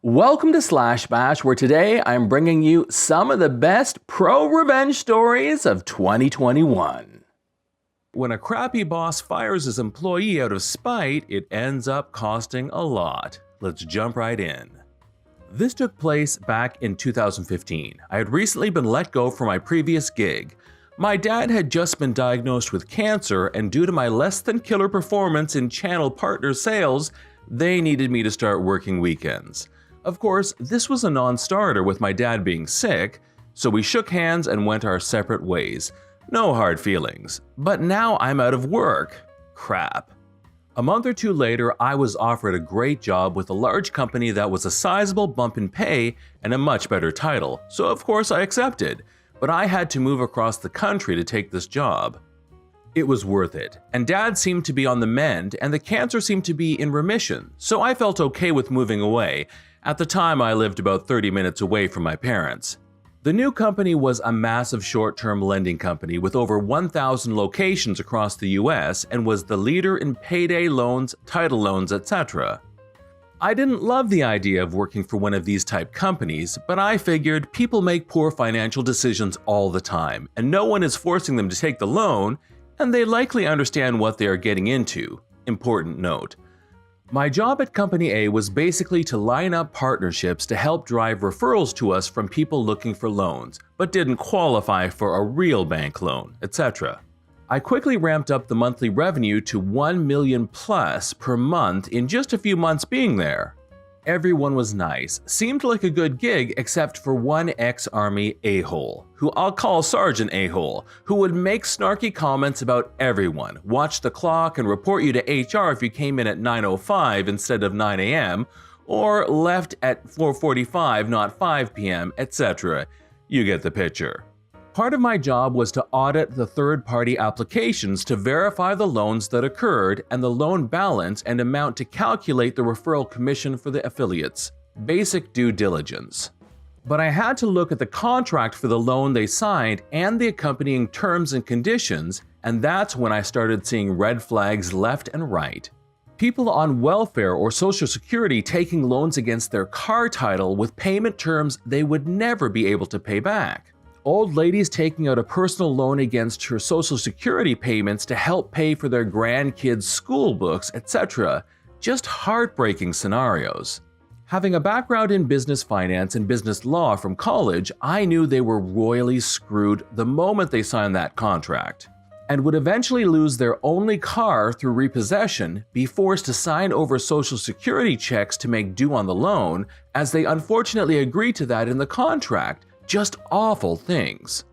Welcome to Slash Bash, where today I'm bringing you some of the best pro-revenge stories of 2021. When a crappy boss fires his employee out of spite, it ends up costing a lot. Let's jump right in. This took place back in 2015. I had recently been let go from my previous gig. My dad had just been diagnosed with cancer, and due to my less than killer performance in channel partner sales, they needed me to start working weekends. Of course, this was a non-starter with my dad being sick, so we shook hands and went our separate ways. No hard feelings. But now I'm out of work. Crap. A month or two later, I was offered a great job with a large company that was a sizable bump in pay and a much better title, so of course I accepted. But I had to move across the country to take this job. It was worth it, and Dad seemed to be on the mend and the cancer seemed to be in remission, so I felt okay with moving away. At the time, I lived about 30 minutes away from my parents. The new company was a massive short-term lending company with over 1,000 locations across the US and was the leader in payday loans, title loans, etc. I didn't love the idea of working for one of these type companies, but I figured people make poor financial decisions all the time, and no one is forcing them to take the loan, and they likely understand what they are getting into. Important note. My job at Company A was basically to line up partnerships to help drive referrals to us from people looking for loans, but didn't qualify for a real bank loan, etc. I quickly ramped up the monthly revenue to $1 million plus per month in just a few months being there. Everyone was nice, seemed like a good gig except for one ex-army a-hole, who I'll call Sergeant A-hole, who would make snarky comments about everyone, watch the clock and report you to HR if you came in at 9:05 instead of 9 a.m., or left at 4:45 not 5 p.m., etc. You get the picture. Part of my job was to audit the third-party applications to verify the loans that occurred and the loan balance and amount to calculate the referral commission for the affiliates. Basic due diligence. But I had to look at the contract for the loan they signed and the accompanying terms and conditions, and that's when I started seeing red flags left and right. People on welfare or social security taking loans against their car title with payment terms they would never be able to pay back. Old ladies taking out a personal loan against her social security payments to help pay for their grandkids' school books, etc. Just heartbreaking scenarios. Having a background in business finance and business law from college, I knew they were royally screwed the moment they signed that contract, and would eventually lose their only car through repossession, be forced to sign over social security checks to make due on the loan, as they unfortunately agreed to that in the contract. Just awful things.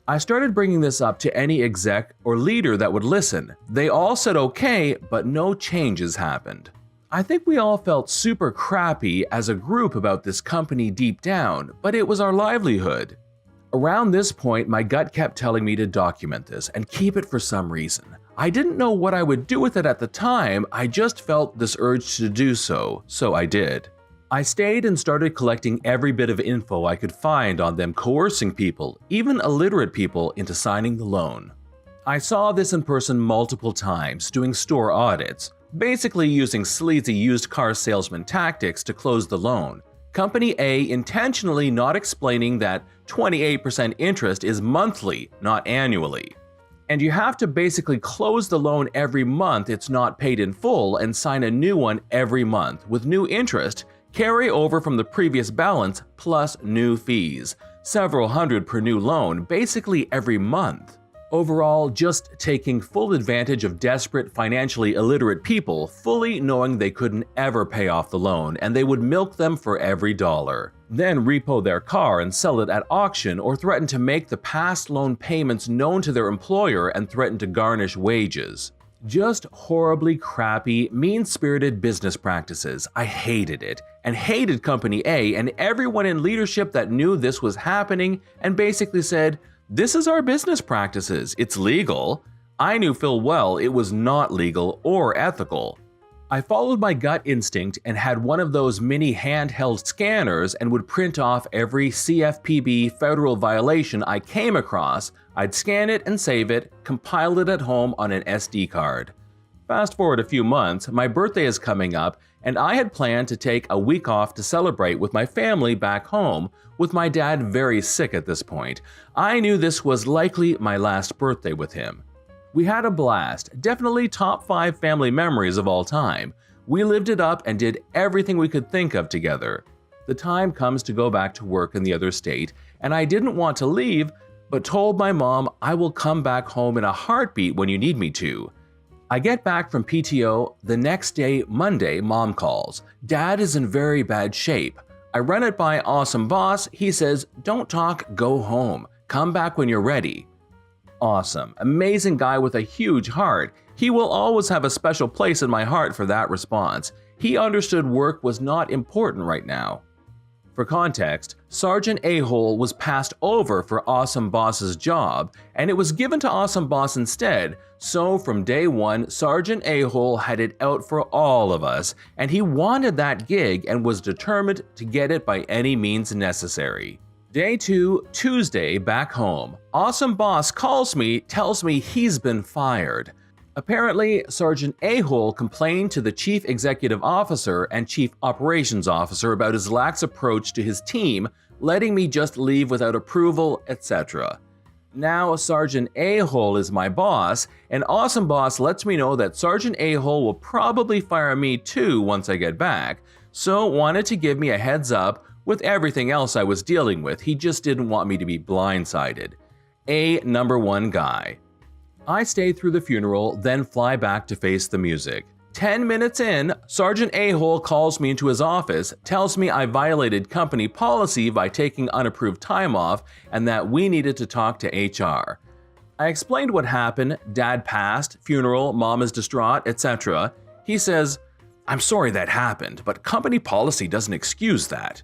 I started bringing this up to any exec or leader that would listen. They all said okay, but no changes happened. I think we all felt super crappy as a group about this company deep down, but it was our livelihood. Around this point, my gut kept telling me to document this and keep it for some reason. I didn't know what I would do with it at the time, I just felt this urge to do so, so I did. I stayed and started collecting every bit of info I could find on them coercing people, even illiterate people, into signing the loan. I saw this in person multiple times, doing store audits, basically using sleazy used car salesman tactics to close the loan. Company A intentionally not explaining that 28% interest is monthly, not annually. And you have to basically close the loan every month it's not paid in full and sign a new one every month with new interest, carry over from the previous balance plus new fees, several hundred per new loan, basically every month. Overall, just taking full advantage of desperate, financially illiterate people, fully knowing they couldn't ever pay off the loan and they would milk them for every dollar. Then repo their car and sell it at auction, or threaten to make the past loan payments known to their employer and threaten to garnish wages. Just horribly crappy, mean-spirited business practices. I hated it, and hated Company A and everyone in leadership that knew this was happening and basically said, "This is our business practices, it's legal." I knew full well it was not legal or ethical. I followed my gut instinct and had one of those mini handheld scanners and would print off every CFPB federal violation I came across. I'd scan it and save it, compile it at home on an SD card. Fast forward a few months, my birthday is coming up, and I had planned to take a week off to celebrate with my family back home, with my dad very sick at this point. I knew this was likely my last birthday with him. We had a blast, definitely top 5 family memories of all time. We lived it up and did everything we could think of together. The time comes to go back to work in the other state, and I didn't want to leave, but told my mom I will come back home in a heartbeat when you need me to. I get back from PTO the next day, Monday. Mom calls. Dad is in very bad shape. I run it by Awesome Boss. He says, don't talk, go home. Come back when you're ready. Awesome. Amazing guy with a huge heart. He will always have a special place in my heart for that response. He understood work was not important right now. For context, Sergeant A-Hole was passed over for Awesome Boss's job, and it was given to Awesome Boss instead, so from day one, Sergeant A-Hole had it out for all of us, and he wanted that gig and was determined to get it by any means necessary. Day 2, Tuesday, back home. Awesome Boss calls me, tells me he's been fired. Apparently, Sergeant A-Hole complained to the Chief Executive Officer and Chief Operations Officer about his lax approach to his team, letting me just leave without approval, etc. Now Sergeant A-Hole is my boss, and Awesome Boss lets me know that Sergeant A-Hole will probably fire me too once I get back, so wanted to give me a heads up with everything else I was dealing with. He just didn't want me to be blindsided. A number 1 guy. I stay through the funeral, then fly back to face the music. 10 minutes in, Sergeant A-Hole calls me into his office, tells me I violated company policy by taking unapproved time off and that we needed to talk to HR. I explained what happened, dad passed, funeral, mom is distraught, etc. He says, I'm sorry that happened, but company policy doesn't excuse that.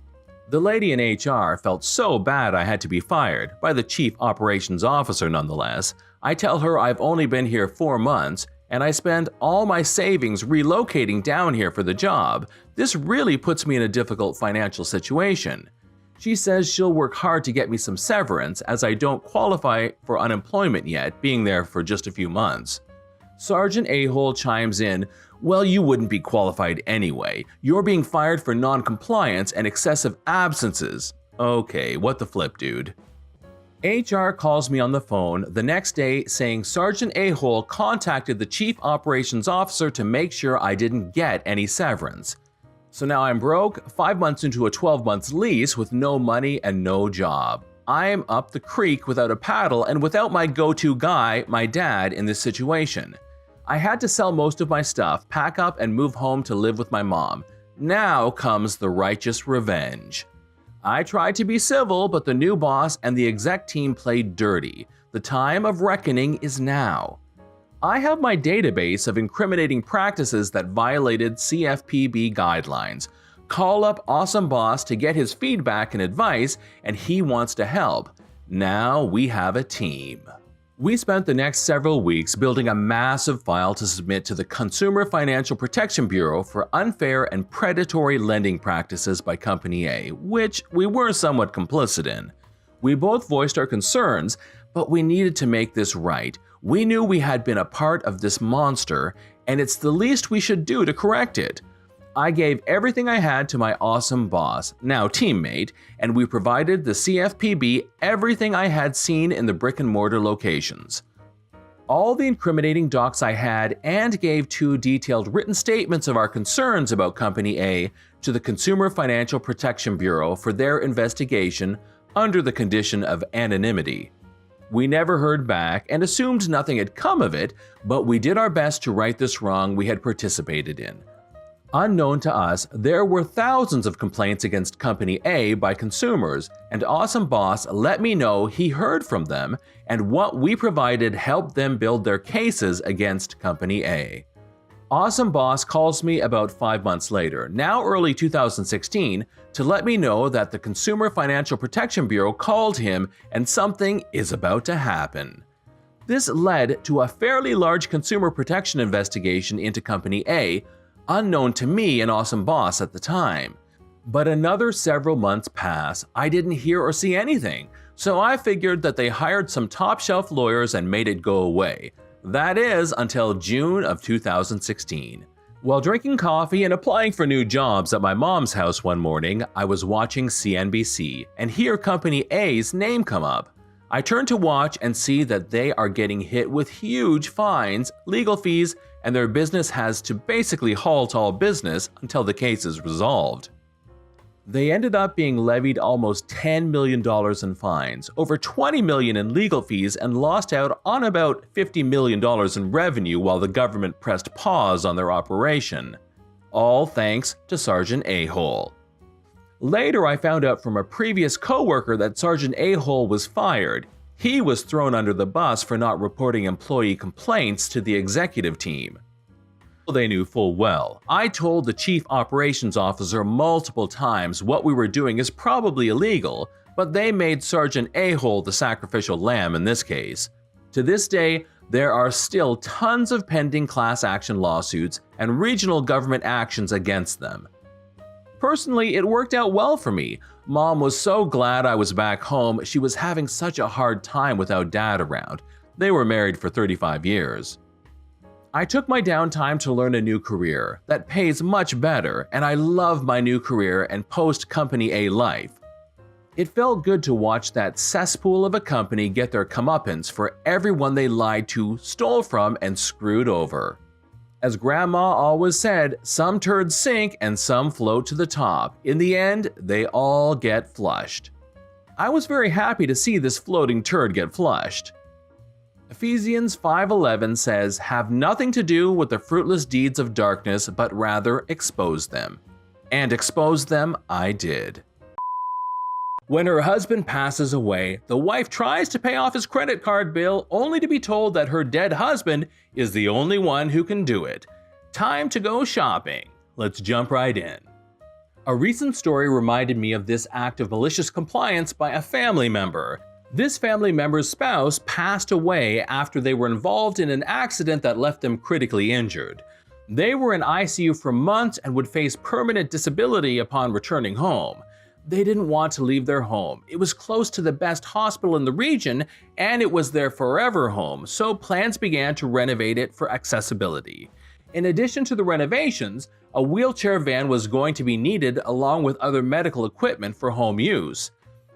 The lady in HR felt so bad I had to be fired, by the Chief Operations Officer nonetheless. I tell her I've only been here 4 months, and I spend all my savings relocating down here for the job. This really puts me in a difficult financial situation. She says she'll work hard to get me some severance as I don't qualify for unemployment yet, being there for just a few months. Sergeant A-Hole chimes in, well, you wouldn't be qualified anyway. You're being fired for non-compliance and excessive absences. Okay, what the flip, dude? HR calls me on the phone the next day saying Sergeant A-Hole contacted the Chief Operations Officer to make sure I didn't get any severance. So now I'm broke, 5 months into a 12-month lease with no money and no job. I'm up the creek without a paddle and without my go-to guy, my dad, in this situation. I had to sell most of my stuff, pack up, and move home to live with my mom. Now comes the righteous revenge. I tried to be civil, but the new boss and the exec team played dirty. The time of reckoning is now. I have my database of incriminating practices that violated CFPB guidelines. Call up Awesome Boss to get his feedback and advice, and he wants to help. Now we have a team. We spent the next several weeks building a massive file to submit to the Consumer Financial Protection Bureau for unfair and predatory lending practices by Company A, which we were somewhat complicit in. We both voiced our concerns, but we needed to make this right. We knew we had been a part of this monster, and it's the least we should do to correct it. I gave everything I had to my awesome boss, now teammate, and we provided the CFPB everything I had seen in the brick-and-mortar locations. All the incriminating docs I had, and gave 2 detailed written statements of our concerns about Company A to the Consumer Financial Protection Bureau for their investigation under the condition of anonymity. We never heard back and assumed nothing had come of it, but we did our best to right this wrong we had participated in. Unknown to us, there were thousands of complaints against Company A by consumers, and Awesome Boss let me know he heard from them, and what we provided helped them build their cases against Company A. Awesome Boss calls me about 5 months later, now early 2016, to let me know that the Consumer Financial Protection Bureau called him and something is about to happen. This led to a fairly large consumer protection investigation into Company A, unknown to me and Awesome Boss at the time. But another several months pass, I didn't hear or see anything, so I figured that they hired some top-shelf lawyers and made it go away. That is, until June of 2016. While drinking coffee and applying for new jobs at my mom's house one morning, I was watching CNBC and hear Company A's name come up. I turn to watch and see that they are getting hit with huge fines, legal fees, and their business has to basically halt all business until the case is resolved. They ended up being levied almost $10 million in fines, over $20 million in legal fees, and lost out on about $50 million in revenue while the government pressed pause on their operation. All thanks to Sergeant A-Hole. Later, I found out from a previous coworker that Sergeant A-Hole was fired. He was thrown under the bus for not reporting employee complaints to the executive team. They knew full well. I told the chief operations officer multiple times what we were doing is probably illegal, but they made Sergeant A-Hole the sacrificial lamb in this case. To this day, there are still tons of pending class action lawsuits and regional government actions against them. Personally, it worked out well for me. Mom was so glad I was back home. She was having such a hard time without Dad around. They were married for 35 years. I took my downtime to learn a new career that pays much better, and I love my new career and post-Company A life. It felt good to watch that cesspool of a company get their comeuppance for everyone they lied to, stole from, and screwed over. As Grandma always said, some turds sink and some float to the top. In the end, they all get flushed. I was very happy to see this floating turd get flushed. Ephesians 5:11 says, "Have nothing to do with the fruitless deeds of darkness, but rather expose them." And expose them I did. When her husband passes away, the wife tries to pay off his credit card bill only to be told that her dead husband is the only one who can do it. Time to go shopping. Let's jump right in. A recent story reminded me of this act of malicious compliance by a family member. This family member's spouse passed away after they were involved in an accident that left them critically injured. They were in ICU for months and would face permanent disability upon returning home. They didn't want to leave their home. It was close to the best hospital in the region, and it was their forever home, so plans began to renovate it for accessibility. In addition to the renovations, a wheelchair van was going to be needed along with other medical equipment for home use.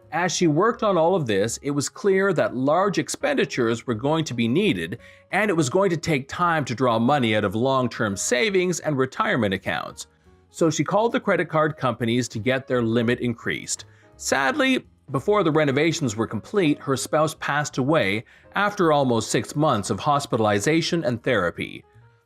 As she worked on all of this, it was clear that large expenditures were going to be needed, and it was going to take time to draw money out of long-term savings and retirement accounts. So she called the credit card companies to get their limit increased. Sadly, before the renovations were complete, her spouse passed away after almost 6 months of hospitalization and therapy.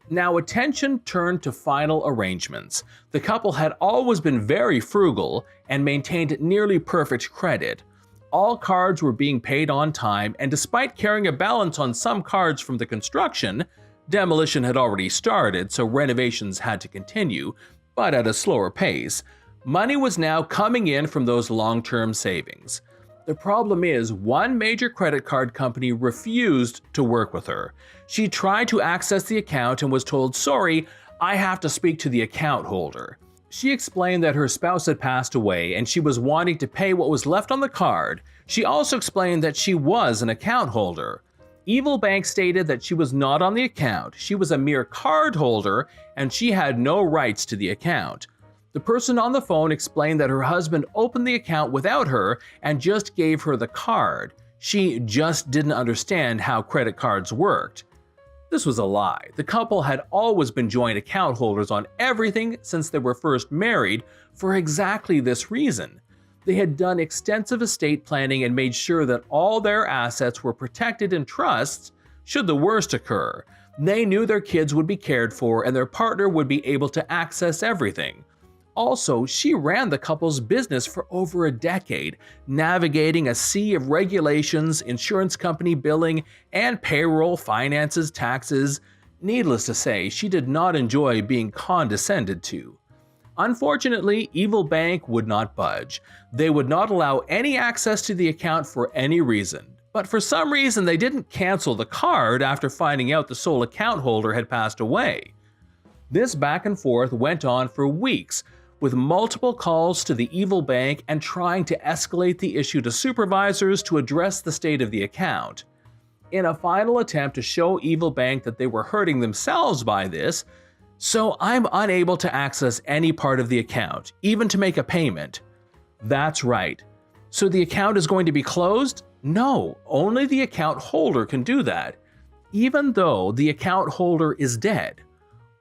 Now attention turned to final arrangements. The couple had always been very frugal and maintained nearly perfect credit. All cards were being paid on time, and despite carrying a balance on some cards from the construction, demolition had already started, so renovations had to continue, but at a slower pace. Money was now coming in from those long-term savings. The problem is, one major credit card company refused to work with her. She tried to access the account and was told, "Sorry, I have to speak to the account holder." She explained that her spouse had passed away and she was wanting to pay what was left on the card. She also explained that she was an account holder. Evil Bank stated that she was not on the account. She was a mere card holder and she had no rights to the account. The person on the phone explained that her husband opened the account without her and just gave her the card. She just didn't understand how credit cards worked. This was a lie. The couple had always been joint account holders on everything since they were first married for exactly this reason. They had done extensive estate planning and made sure that all their assets were protected in trusts should the worst occur. They knew their kids would be cared for and their partner would be able to access everything. Also, she ran the couple's business for over a decade, navigating a sea of regulations, insurance company billing, and payroll, finances, taxes. Needless to say, she did not enjoy being condescended to. Unfortunately, Evil Bank would not budge. They would not allow any access to the account for any reason. But for some reason, they didn't cancel the card after finding out the sole account holder had passed away. This back and forth went on for weeks, with multiple calls to the Evil Bank and trying to escalate the issue to supervisors to address the state of the account. In a final attempt to show Evil Bank that they were hurting themselves by this, So I'm unable to access any part of the account, even to make a payment. That's right. So the account is going to be closed? No, only the account holder can do that, even though the account holder is dead.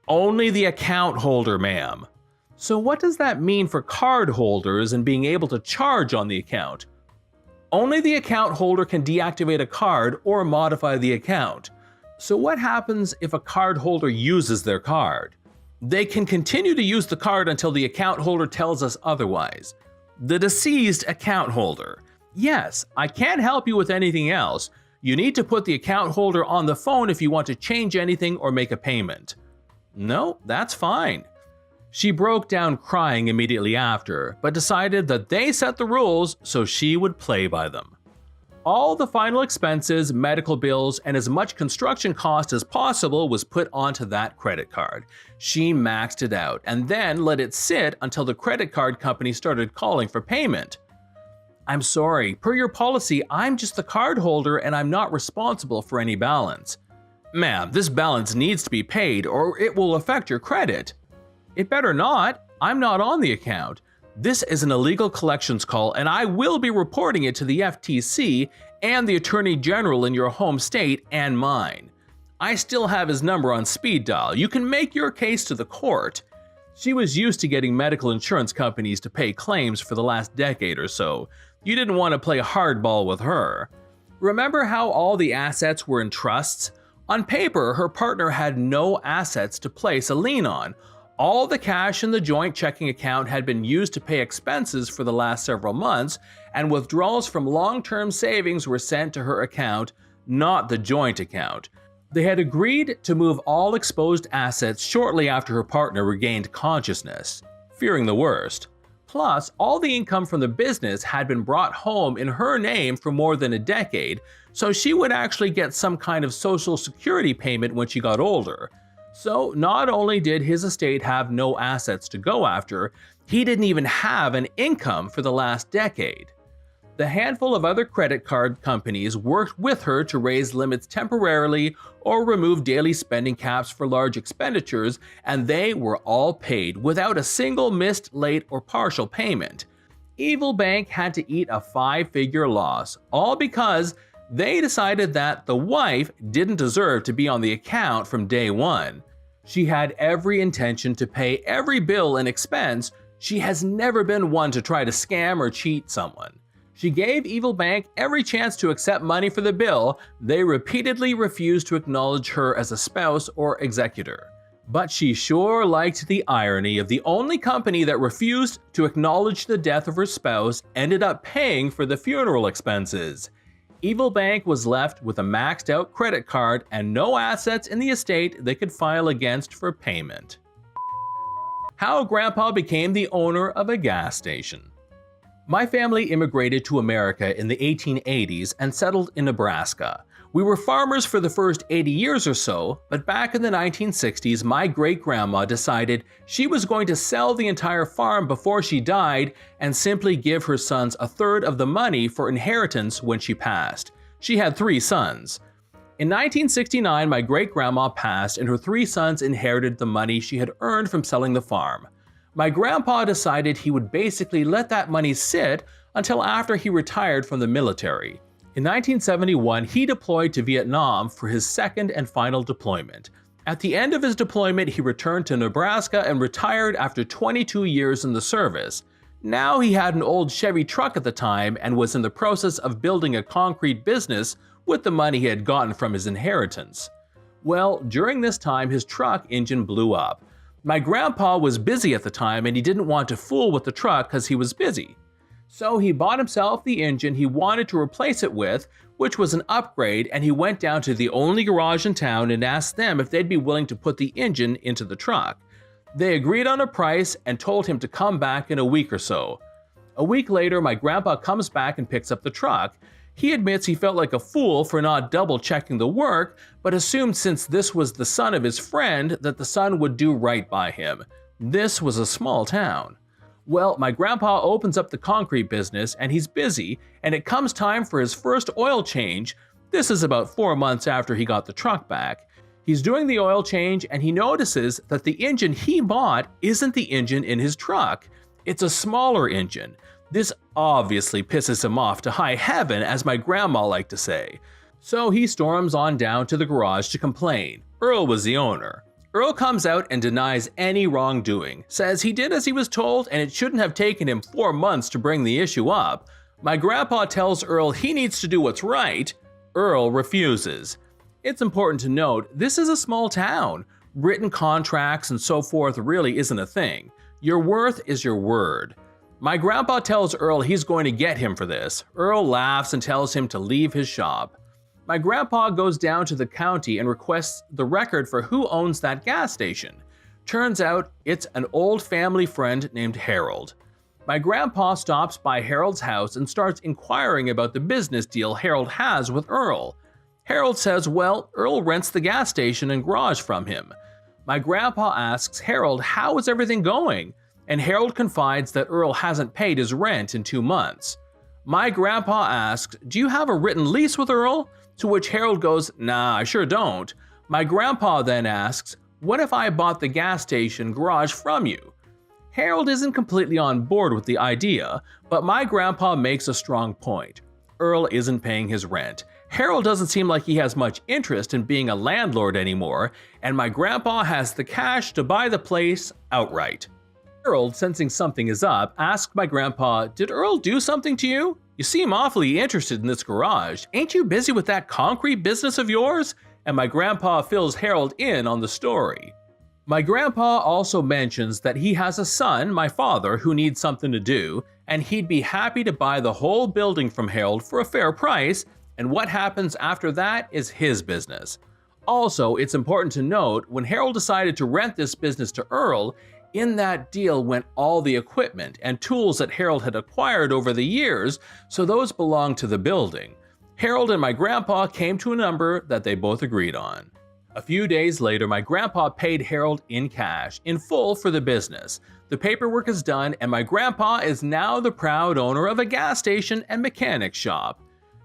Only the account holder, ma'am. So what does that mean for card holders and being able to charge on the account? Only the account holder can deactivate a card or modify the account. So what happens if a card holder uses their card? They can continue to use the card until the account holder tells us otherwise. The deceased account holder. Yes, I can't help you with anything else. You need to put the account holder on the phone if you want to change anything or make a payment. No, that's fine. She broke down crying immediately after, but decided that they set the rules so she would play by them. All the final expenses, medical bills, and as much construction cost as possible was put onto that credit card. She maxed it out and then let it sit until the credit card company started calling for payment. I'm sorry, per your policy, I'm just the card holder and I'm not responsible for any balance. Ma'am, this balance needs to be paid or it will affect your credit. It better not. I'm not on the account. This is an illegal collections call and I will be reporting it to the FTC and the Attorney General in your home state and mine. I still have his number on speed dial. You can make your case to the court. She was used to getting medical insurance companies to pay claims for the last decade or so. You didn't want to play hardball with her. Remember how all the assets were in trusts? On paper, her partner had no assets to place a lien on. All the cash in the joint checking account had been used to pay expenses for the last several months, and withdrawals from long-term savings were sent to her account, not the joint account. They had agreed to move all exposed assets shortly after her partner regained consciousness, fearing the worst. Plus, all the income from the business had been brought home in her name for more than a decade, so she would actually get some kind of social security payment when she got older. So not only did his estate have no assets to go after, he didn't even have an income for the last decade. The handful of other credit card companies worked with her to raise limits temporarily or remove daily spending caps for large expenditures, and they were all paid without a single missed, late, or partial payment. Evil Bank had to eat a 5-figure loss, all because they decided that the wife didn't deserve to be on the account from day one. She had every intention to pay every bill and expense. She has never been one to try to scam or cheat someone. She gave Evil Bank every chance to accept money for the bill. They repeatedly refused to acknowledge her as a spouse or executor. But she sure liked the irony of the only company that refused to acknowledge the death of her spouse ended up paying for the funeral expenses. Evil Bank was left with a maxed out credit card and no assets in the estate they could file against for payment. How Grandpa became the owner of a gas station. My family immigrated to America in the 1880s and settled in Nebraska. We were farmers for the first 80 years or so, but back in the 1960s, my great-grandma decided she was going to sell the entire farm before she died and simply give her sons a third of the money for inheritance when she passed. She had 3 sons. In 1969, my great-grandma passed and her 3 sons inherited the money she had earned from selling the farm. My grandpa decided he would basically let that money sit until after he retired from the military. In 1971, he deployed to Vietnam for his second and final deployment. At the end of his deployment, he returned to Nebraska and retired after 22 years in the service. Now he had an old Chevy truck at the time and was in the process of building a concrete business with the money he had gotten from his inheritance. Well, during this time, his truck engine blew up. My grandpa was busy at the time and he didn't want to fool with the truck because he was busy. So he bought himself the engine he wanted to replace it with, which was an upgrade, and he went down to the only garage in town and asked them if they'd be willing to put the engine into the truck. They agreed on a price and told him to come back in a week or so. A week later, my grandpa comes back and picks up the truck. He admits he felt like a fool for not double-checking the work, but assumed since this was the son of his friend that the son would do right by him. This was a small town. Well, my grandpa opens up the concrete business and he's busy, and it comes time for his first oil change. This is about 4 months after he got the truck back. He's doing the oil change and he notices that the engine he bought isn't the engine in his truck. It's a smaller engine. This obviously pisses him off to high heaven, as my grandma liked to say. So he storms on down to the garage to complain. Earl was the owner. Earl comes out and denies any wrongdoing, says he did as he was told and it shouldn't have taken him 4 months to bring the issue up. My grandpa tells Earl he needs to do what's right. Earl refuses. It's important to note, this is a small town. Written contracts and so forth really isn't a thing. Your worth is your word. My grandpa tells Earl he's going to get him for this. Earl laughs and tells him to leave his shop. My grandpa goes down to the county and requests the record for who owns that gas station. Turns out it's an old family friend named Harold. My grandpa stops by Harold's house and starts inquiring about the business deal Harold has with Earl. Harold says, well, Earl rents the gas station and garage from him. My grandpa asks Harold how is everything going, and Harold confides that Earl hasn't paid his rent in 2 months. My grandpa asks, do you have a written lease with Earl? To which Harold goes, nah, I sure don't. My grandpa then asks, what if I bought the gas station garage from you? Harold isn't completely on board with the idea, but my grandpa makes a strong point. Earl isn't paying his rent. Harold doesn't seem like he has much interest in being a landlord anymore, and my grandpa has the cash to buy the place outright. Harold, sensing something is up, asked my grandpa, did Earl do something to you? You seem awfully interested in this garage. Ain't you busy with that concrete business of yours? And my grandpa fills Harold in on the story. My grandpa also mentions that he has a son, my father, who needs something to do, and he'd be happy to buy the whole building from Harold for a fair price, and what happens after that is his business. Also, it's important to note, when Harold decided to rent this business to Earl, in that deal went all the equipment and tools that Harold had acquired over the years, so those belonged to the building. Harold and my grandpa came to a number that they both agreed on. A few days later, my grandpa paid Harold in cash, in full for the business. The paperwork is done, and my grandpa is now the proud owner of a gas station and mechanic shop.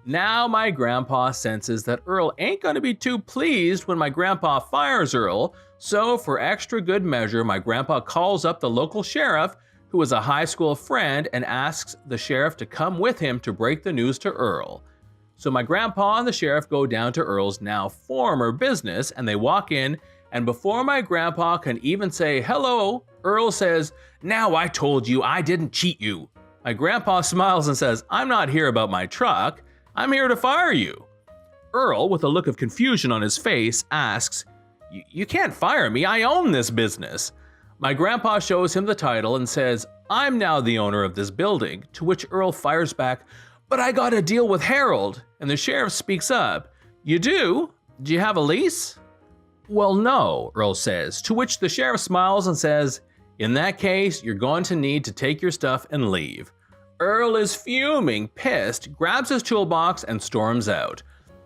Now my grandpa senses that Earl ain't gonna be too pleased when my grandpa fires Earl, so for extra good measure, my grandpa calls up the local sheriff, who is a high school friend, and asks the sheriff to come with him to break the news to Earl. So my grandpa and the sheriff go down to Earl's now former business, and they walk in, and before my grandpa can even say hello, Earl says, now I told you I didn't cheat you. My grandpa smiles and says, I'm not here about my truck. I'm here to fire you. Earl, with a look of confusion on his face, asks, you can't fire me, I own this business. My grandpa shows him the title and says, I'm now the owner of this building, to which Earl fires back, but I got a deal with Harold, and the sheriff speaks up. You do? Do you have a lease? Well, no, Earl says, to which the sheriff smiles and says, in that case, you're going to need to take your stuff and leave. Earl is fuming, pissed, grabs his toolbox and storms out.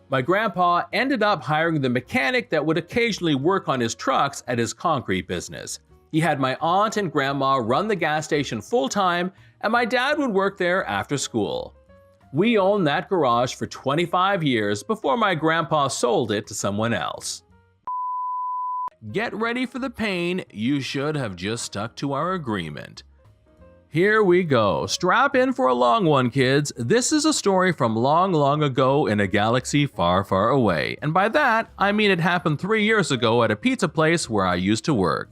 My grandpa ended up hiring the mechanic that would occasionally work on his trucks at his concrete business. He had my aunt and grandma run the gas station full-time, and my dad would work there after school. We owned that garage for 25 years before my grandpa sold it to someone else. Get ready for the pain. You should have just stuck to our agreement. Here we go. Strap in for a long one, kids. This is a story from long, long ago in a galaxy far, far away. And by that, I mean it happened 3 years ago at a pizza place where I used to work.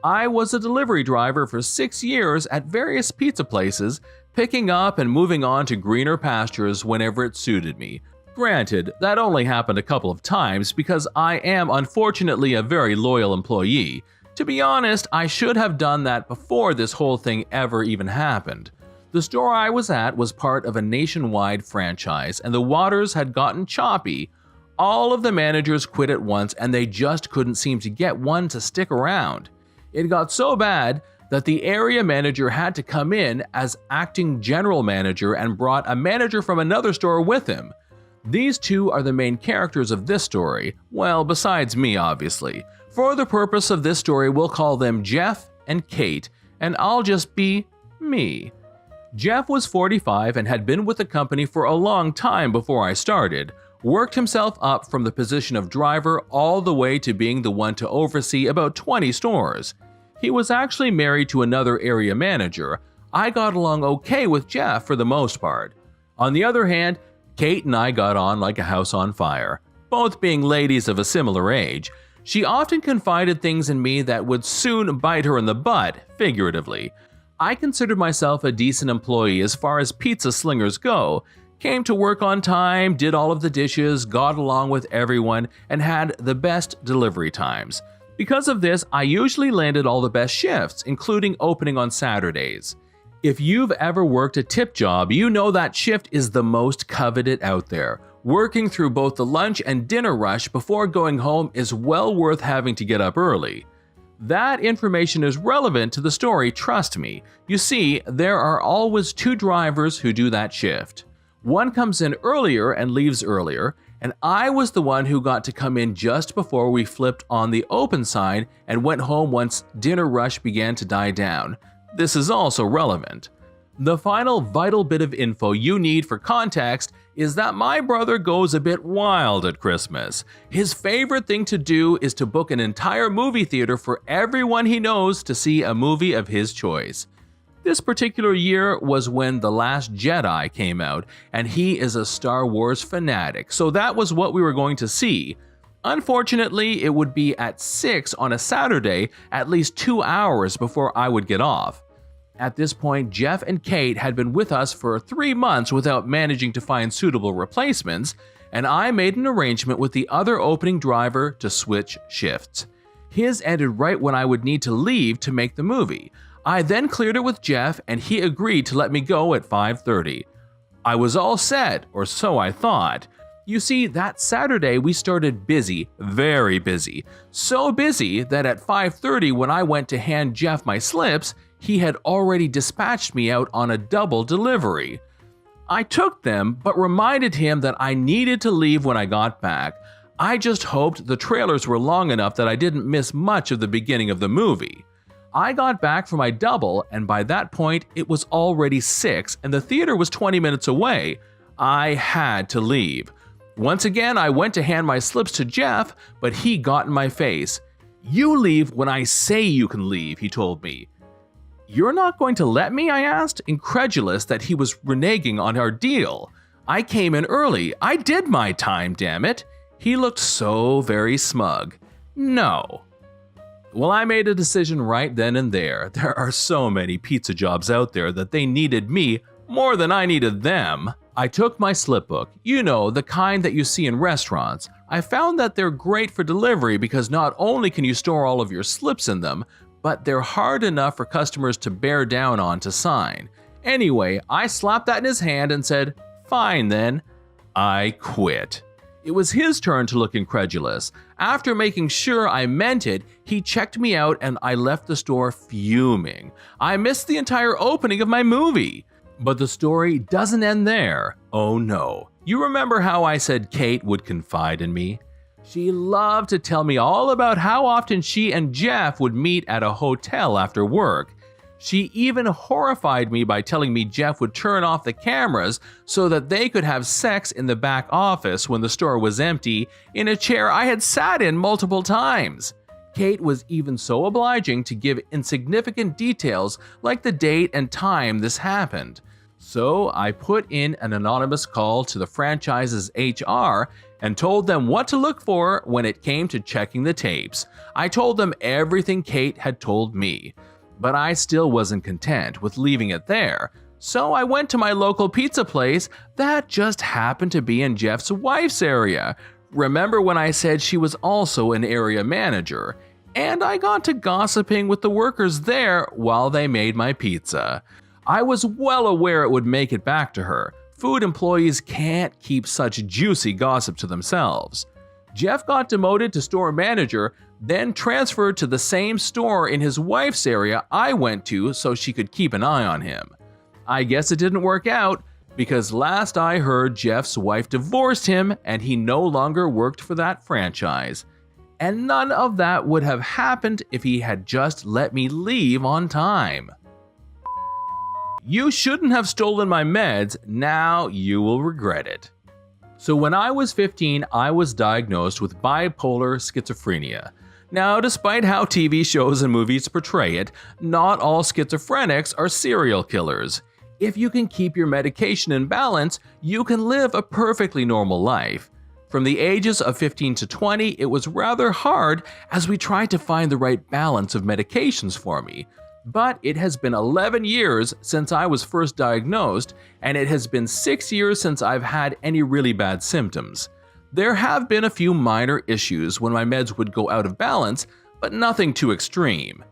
I was a delivery driver for 6 years at various pizza places, picking up and moving on to greener pastures whenever it suited me. Granted, that only happened a couple of times because I am unfortunately a very loyal employee. To be honest, I should have done that before this whole thing ever even happened. The store I was at was part of a nationwide franchise, and the waters had gotten choppy. All of the managers quit at once, and they just couldn't seem to get one to stick around. It got so bad that the area manager had to come in as acting general manager and brought a manager from another store with him. These two are the main characters of this story, well, besides me, obviously. For the purpose of this story, we'll call them Jeff and Kate, and I'll just be me. Jeff was 45 and had been with the company for a long time before I started. worked himself up from the position of driver all the way to being the one to oversee about 20 stores. He was actually married to another area manager. I got along okay with Jeff for the most part. On the other hand, Kate and I got on like a house on fire. Both being ladies of a similar age, she often confided things in me that would soon bite her in the butt, figuratively. I considered myself a decent employee as far as pizza slingers go, came to work on time, did all of the dishes, got along with everyone, and had the best delivery times. Because of this, I usually landed all the best shifts, including opening on Saturdays. If you've ever worked a tip job, you know that shift is the most coveted out there. Working through both the lunch and dinner rush before going home is well worth having to get up early. That information is relevant to the story, trust me. You see, there are always two drivers who do that shift. One comes in earlier and leaves earlier, and I was the one who got to come in just before we flipped on the open side and went home once dinner rush began to die down. This is also relevant. The final vital bit of info you need for context is that my brother goes a bit wild at Christmas. His favorite thing to do is to book an entire movie theater for everyone he knows to see a movie of his choice. This particular year was when The Last Jedi came out, and he is a Star Wars fanatic, so that was what we were going to see. Unfortunately, it would be at 6 on a Saturday, at least 2 hours before I would get off. At this point, Jeff and Kate had been with us for 3 months without managing to find suitable replacements, and I made an arrangement with the other opening driver to switch shifts. His ended right when I would need to leave to make the movie. I then cleared it with Jeff, and he agreed to let me go at 5:30. I was all set, or so I thought. You see, that Saturday we started busy, very busy. So busy that at 5:30 when I went to hand Jeff my slips, he had already dispatched me out on a double delivery. I took them, but reminded him that I needed to leave when I got back. I just hoped the trailers were long enough that I didn't miss much of the beginning of the movie. I got back for my double, and by that point it was already 6 and the theater was 20 minutes away. I had to leave. Once again, I went to hand my slips to Jeff, but he got in my face. "You leave when I say you can leave," he told me. "You're not going to let me?" I asked, incredulous that he was reneging on our deal. "I came in early. I did my time, damn it." He looked so very smug. "No." Well, I made a decision right then and there. There are so many pizza jobs out there that they needed me more than I needed them. I took my slip book, you know, the kind that you see in restaurants. I found that they're great for delivery because not only can you store all of your slips in them, but they're hard enough for customers to bear down on to sign. Anyway, I slapped that in his hand and said, "Fine then." I quit. It was his turn to look incredulous. After making sure I meant it, he checked me out and I left the store fuming. I missed the entire opening of my movie. But the story doesn't end there. Oh no. You remember how I said Kate would confide in me? She loved to tell me all about how often she and Jeff would meet at a hotel after work. She even horrified me by telling me Jeff would turn off the cameras so that they could have sex in the back office when the store was empty, in a chair I had sat in multiple times. Kate was even so obliging to give insignificant details like the date and time this happened. So I put in an anonymous call to the franchise's HR and told them what to look for when it came to checking the tapes. I told them everything Kate had told me. But I still wasn't content with leaving it there, so I went to my local pizza place that just happened to be in Jeff's wife's area. Remember when I said she was also an area manager? And I got to gossiping with the workers there while they made my pizza. I was well aware it would make it back to her. Food employees can't keep such juicy gossip to themselves. Jeff got demoted to store manager, then transferred to the same store in his wife's area I went to so she could keep an eye on him. I guess it didn't work out, because last I heard Jeff's wife divorced him and he no longer worked for that franchise. And none of that would have happened if he had just let me leave on time. You shouldn't have stolen my meds, now you will regret it. So when I was 15, I was diagnosed with bipolar schizophrenia. Now, despite how TV shows and movies portray it, not all schizophrenics are serial killers. If you can keep your medication in balance, you can live a perfectly normal life. From the ages of 15 to 20, it was rather hard as we tried to find the right balance of medications for me. But it has been 11 years since I was first diagnosed, and it has been 6 years since I've had any really bad symptoms. There have been a few minor issues when my meds would go out of balance, but nothing too extreme.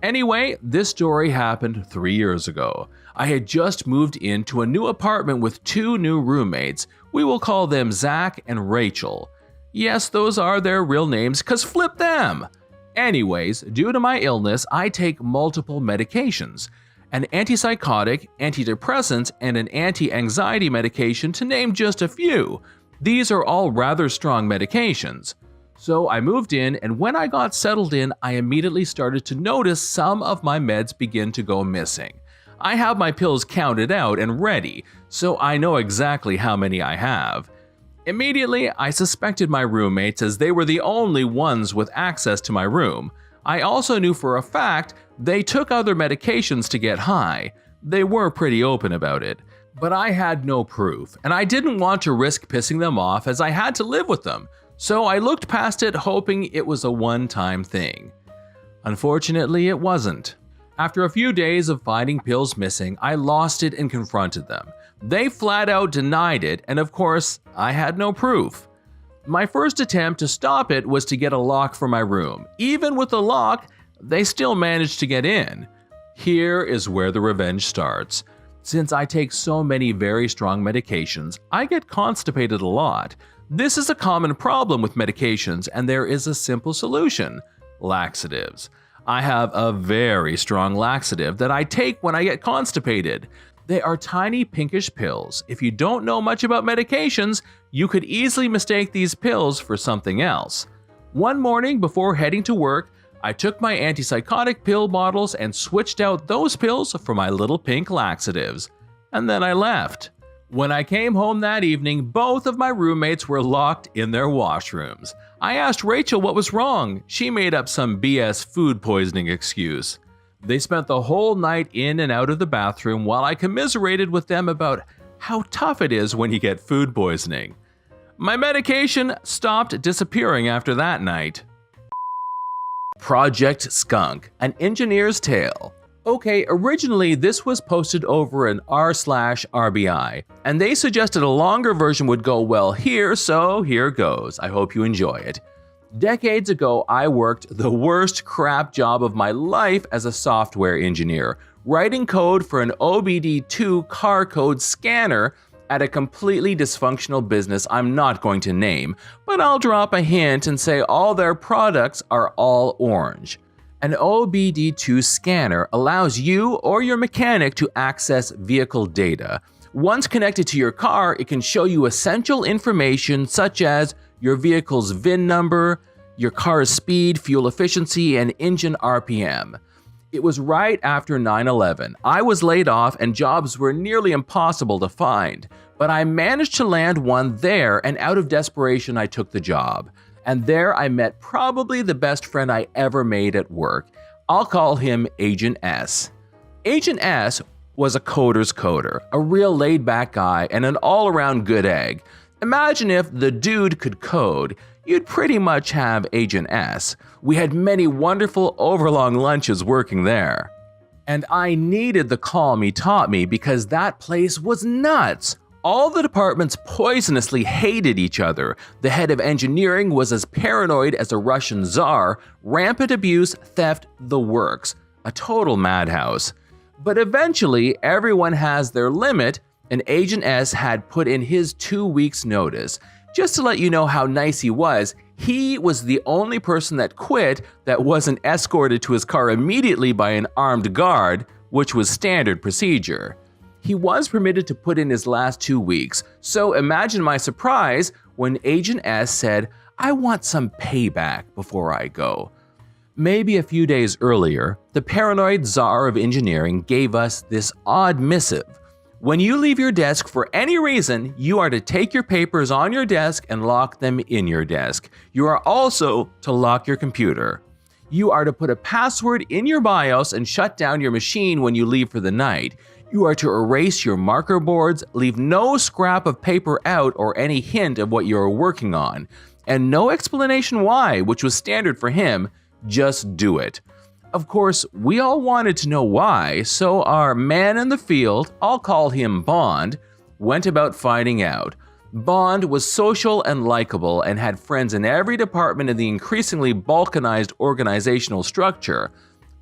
Anyway, this story happened 3 years ago. I had just moved into a new apartment with 2 new roommates. We will call them Zach and Rachel. Yes, those are their real names, 'cause flip them! Anyways, due to my illness, I take multiple medications. An antipsychotic, antidepressants, and an anti-anxiety medication to name just a few. These are all rather strong medications. So I moved in, and when I got settled in, I immediately started to notice some of my meds begin to go missing. I have my pills counted out and ready, so I know exactly how many I have. Immediately, I suspected my roommates as they were the only ones with access to my room. I also knew for a fact they took other medications to get high. They were pretty open about it. But I had no proof, and I didn't want to risk pissing them off as I had to live with them, so I looked past it hoping it was a one-time thing. Unfortunately, it wasn't. After a few days of finding pills missing, I lost it and confronted them. They flat out denied it, and of course, I had no proof. My first attempt to stop it was to get a lock for my room. Even with the lock, they still managed to get in. Here is where the revenge starts. Since I take so many very strong medications, I get constipated a lot. This is a common problem with medications, and there is a simple solution: laxatives. I have a very strong laxative that I take when I get constipated. They are tiny pinkish pills. If you don't know much about medications, you could easily mistake these pills for something else. One morning before heading to work, I took my antipsychotic pill bottles and switched out those pills for my little pink laxatives. And then I left. When I came home that evening, both of my roommates were locked in their washrooms. I asked Rachel what was wrong. She made up some BS food poisoning excuse. They spent the whole night in and out of the bathroom while I commiserated with them about how tough it is when you get food poisoning. My medication stopped disappearing after that night. Project Skunk, an engineer's tale. Okay, originally this was posted over an r/RBI, and they suggested a longer version would go well here, so here goes. I hope you enjoy it. Decades ago, I worked the worst crap job of my life as a software engineer, writing code for an OBD2 car code scanner at a completely dysfunctional business I'm not going to name, but I'll drop a hint and say all their products are all orange. An OBD2 scanner allows you or your mechanic to access vehicle data. Once connected to your car, it can show you essential information such as your vehicle's VIN number, your car's speed, fuel efficiency, and engine RPM. It was right after 9/11. I was laid off and jobs were nearly impossible to find, but I managed to land one there, and out of desperation I took the job. And there I met probably the best friend I ever made at work. I'll call him Agent S. Agent S was a coder's coder, a real laid-back guy and an all-around good egg. Imagine if the dude could code, you'd pretty much have Agent S. We had many wonderful overlong lunches working there. And I needed the calm he taught me because that place was nuts. All the departments poisonously hated each other. The head of engineering was as paranoid as a Russian czar, rampant abuse, theft, the works. A total madhouse. But eventually, everyone has their limit, and Agent S had put in his 2 weeks' notice. Just to let you know how nice he was the only person that quit that wasn't escorted to his car immediately by an armed guard, which was standard procedure. He was permitted to put in his last 2 weeks, so imagine my surprise when Agent S said, "I want some payback before I go." Maybe a few days earlier, the paranoid czar of engineering gave us this odd missive. When you leave your desk for any reason, you are to take your papers on your desk and lock them in your desk. You are also to lock your computer. You are to put a password in your BIOS and shut down your machine when you leave for the night. You are to erase your marker boards, leave no scrap of paper out or any hint of what you are working on. And no explanation why, which was standard for him, just do it. Of course, we all wanted to know why, so our man in the field, I'll call him Bond, went about finding out. Bond was social and likable and had friends in every department in the increasingly balkanized organizational structure.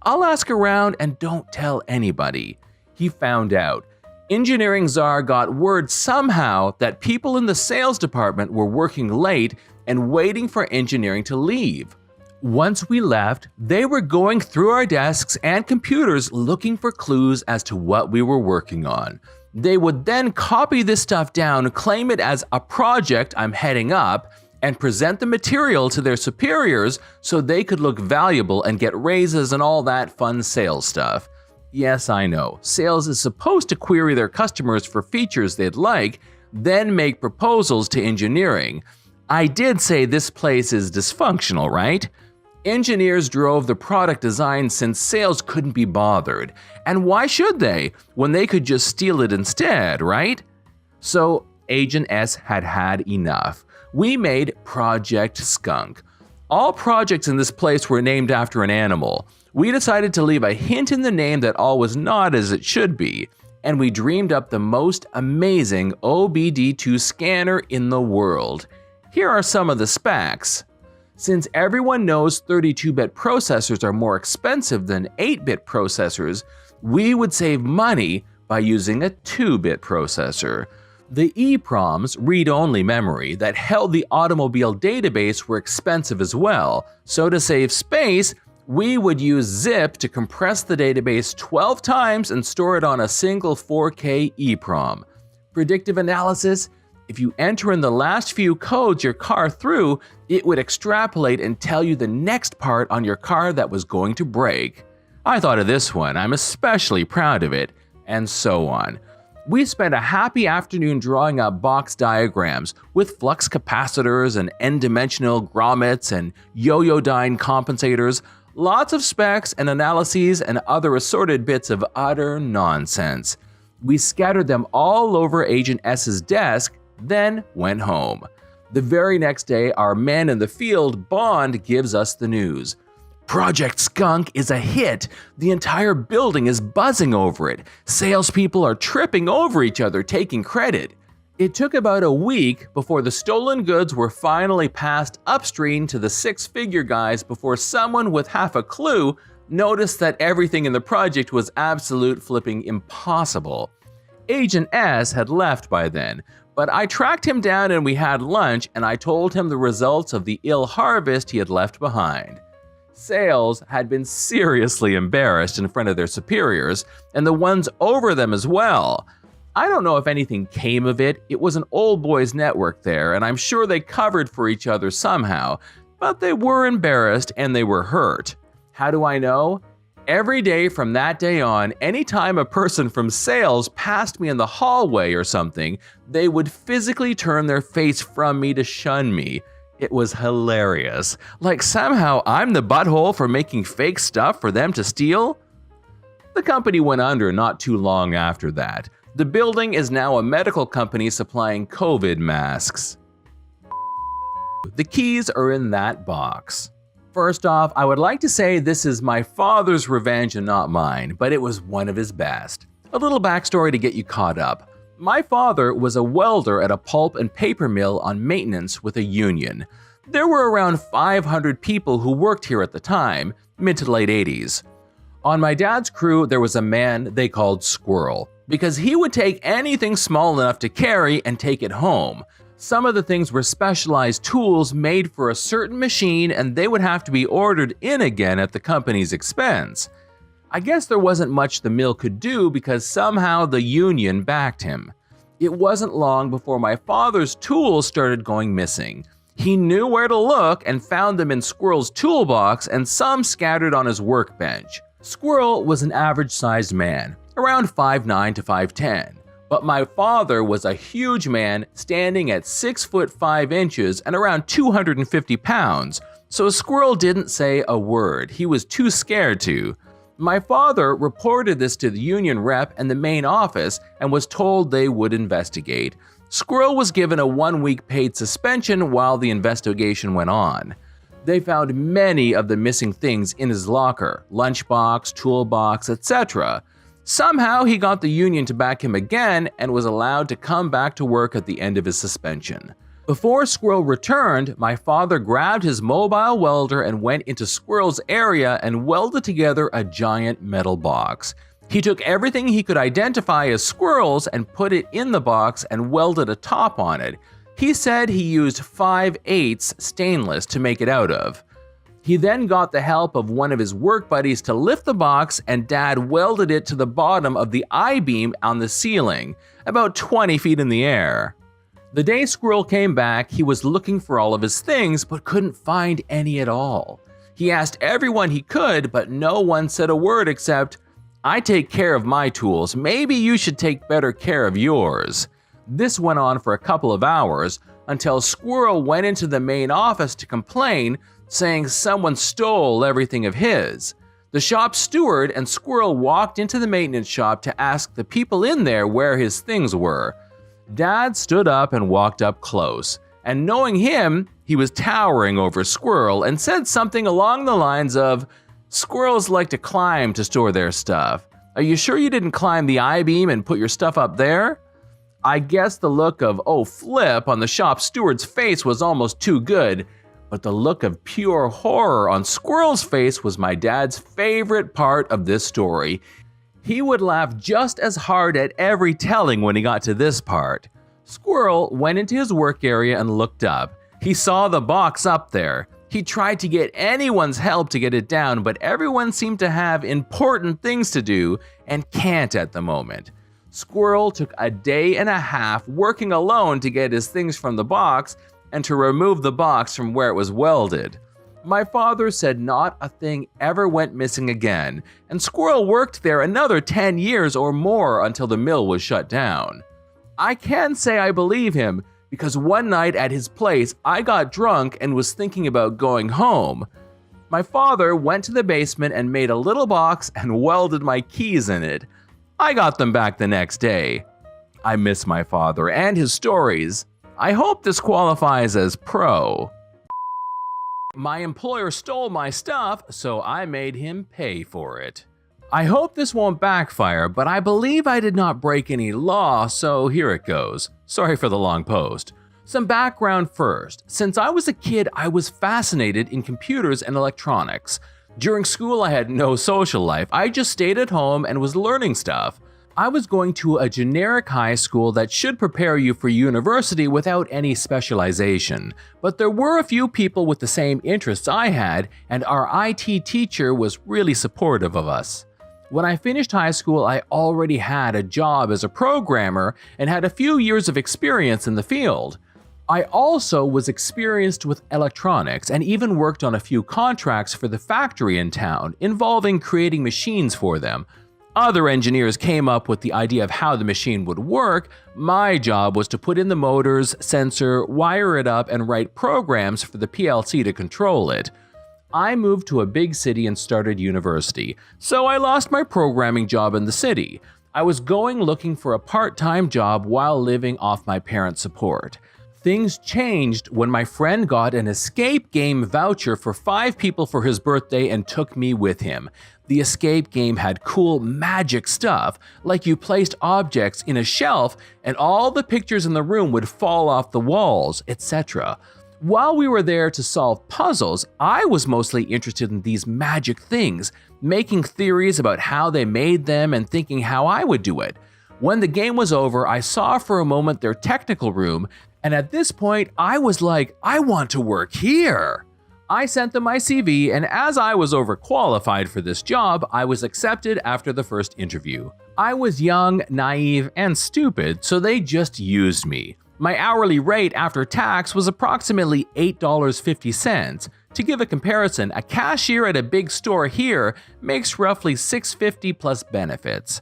I'll ask around and don't tell anybody. He found out. Engineering czar got word somehow that people in the sales department were working late and waiting for engineering to leave. Once we left, they were going through our desks and computers looking for clues as to what we were working on. They would then copy this stuff down, claim it as a project I'm heading up, and present the material to their superiors so they could look valuable and get raises and all that fun sales stuff. Yes, I know, sales is supposed to query their customers for features they'd like, then make proposals to engineering. I did say this place is dysfunctional, right? Engineers drove the product design since sales couldn't be bothered. And why should they, when they could just steal it instead, right? So Agent S had enough. We made Project Skunk. All projects in this place were named after an animal. We decided to leave a hint in the name that all was not as it should be. And we dreamed up the most amazing OBD2 scanner in the world. Here are some of the specs. Since everyone knows 32-bit processors are more expensive than 8-bit processors, we would save money by using a 2-bit processor. The EEPROMs, read-only memory, that held the automobile database were expensive as well, so to save space, we would use zip to compress the database 12 times and store it on a single 4K EEPROM. Predictive analysis: if you enter in the last few codes your car threw, it would extrapolate and tell you the next part on your car that was going to break. I thought of this one, I'm especially proud of it, and so on. We spent a happy afternoon drawing up box diagrams with flux capacitors and n-dimensional grommets and yo-yo-dyne compensators, lots of specs and analyses and other assorted bits of utter nonsense. We scattered them all over Agent S's desk, then went home. The very next day, our man in the field, Bond, gives us the news. Project Skunk is a hit. The entire building is buzzing over it. Salespeople are tripping over each other, taking credit. It took about a week before the stolen goods were finally passed upstream to the six-figure guys before someone with half a clue noticed that everything in the project was absolute flipping impossible. Agent S had left by then, but I tracked him down and we had lunch and I told him the results of the ill harvest he had left behind. Sales had been seriously embarrassed in front of their superiors and the ones over them as well. I don't know if anything came of it. It was an old boys network there and I'm sure they covered for each other somehow, but they were embarrassed and they were hurt. How do I know? Every day from that day on, anytime a person from sales passed me in the hallway or something, they would physically turn their face from me to shun me. It was hilarious. Like somehow I'm the butthole for making fake stuff for them to steal? The company went under not too long after that. The building is now a medical company supplying COVID masks. The keys are in that box. First off, I would like to say this is my father's revenge and not mine, but it was one of his best. A little backstory to get you caught up. My father was a welder at a pulp and paper mill on maintenance with a union. There were around 500 people who worked here at the time, mid to late 80s. On my dad's crew, there was a man they called Squirrel, because he would take anything small enough to carry and take it home. Some of the things were specialized tools made for a certain machine and they would have to be ordered in again at the company's expense. I guess there wasn't much the mill could do because somehow the union backed him. It wasn't long before my father's tools started going missing. He knew where to look and found them in Squirrel's toolbox and some scattered on his workbench. Squirrel was an average-sized man, around 5'9" to 5'10". But my father was a huge man standing at 6 foot 5 inches and around 250 pounds, so Squirrel didn't say a word. He was too scared to. My father reported this to the union rep and the main office and was told they would investigate. Squirrel was given a 1-week paid suspension while the investigation went on. They found many of the missing things in his locker, lunchbox, toolbox, etc. Somehow he got the union to back him again and was allowed to come back to work at the end of his suspension. Before Squirrel returned, my father grabbed his mobile welder and went into Squirrel's area and welded together a giant metal box. He took everything he could identify as Squirrel's and put it in the box and welded a top on it. He said he used 5/8 stainless to make it out of. He then got the help of one of his work buddies to lift the box, and Dad welded it to the bottom of the I-beam on the ceiling, about 20 feet in the air. The day Squirrel came back, he was looking for all of his things but couldn't find any at all. He asked everyone he could, but no one said a word except, "I take care of my tools, maybe you should take better care of yours." This went on for a couple of hours until Squirrel went into the main office to complain, saying someone stole everything of his. The shop steward and Squirrel walked into the maintenance shop to ask the people in there where his things were. Dad stood up and walked up close, and knowing him, he was towering over Squirrel and said something along the lines of, "Squirrels like to climb to store their stuff. Are you sure you didn't climb the I-beam and put your stuff up there?" I guess the look of "oh flip" on the shop steward's face was almost too good, but the look of pure horror on Squirrel's face was my dad's favorite part of this story. He would laugh just as hard at every telling when he got to this part. Squirrel went into his work area and looked up. He saw the box up there. He tried to get anyone's help to get it down, but everyone seemed to have important things to do and can't at the moment. Squirrel took a day and a half working alone to get his things from the box and to remove the box from where it was welded. My father said not a thing ever went missing again, and Squirrel worked there another 10 years or more until the mill was shut down. I can say I believe him, because one night at his place I got drunk and was thinking about going home. My father went to the basement and made a little box and welded my keys in it. I got them back the next day. I miss my father and his stories. I hope this qualifies as pro. My employer stole my stuff, so I made him pay for it. I hope this won't backfire, but I believe I did not break any law, so here it goes. Sorry for the long post. Some background first. Since I was a kid, I was fascinated in computers and electronics. During school, I had no social life. I just stayed at home and was learning stuff. I was going to a generic high school that should prepare you for university without any specialization. But there were a few people with the same interests I had, and our IT teacher was really supportive of us. When I finished high school, I already had a job as a programmer and had a few years of experience in the field. I also was experienced with electronics and even worked on a few contracts for the factory in town involving creating machines for them. Other engineers came up with the idea of how the machine would work. My job was to put in the motors, sensor, wire it up, and write programs for the PLC to control it. I moved to a big city and started university, so I lost my programming job in the city. I was going looking for a part-time job while living off my parents' support. Things changed when my friend got an escape game voucher for 5 people for his birthday and took me with him. The escape game had cool magic stuff, like you placed objects in a shelf and all the pictures in the room would fall off the walls, etc. While we were there to solve puzzles, I was mostly interested in these magic things, making theories about how they made them and thinking how I would do it. When the game was over, I saw for a moment their technical room, and at this point, I was like, I want to work here. I sent them my CV, and as I was overqualified for this job, I was accepted after the first interview. I was young, naive, and stupid, so they just used me. My hourly rate after tax was approximately $8.50. To give a comparison, a cashier at a big store here makes roughly $6.50 plus benefits.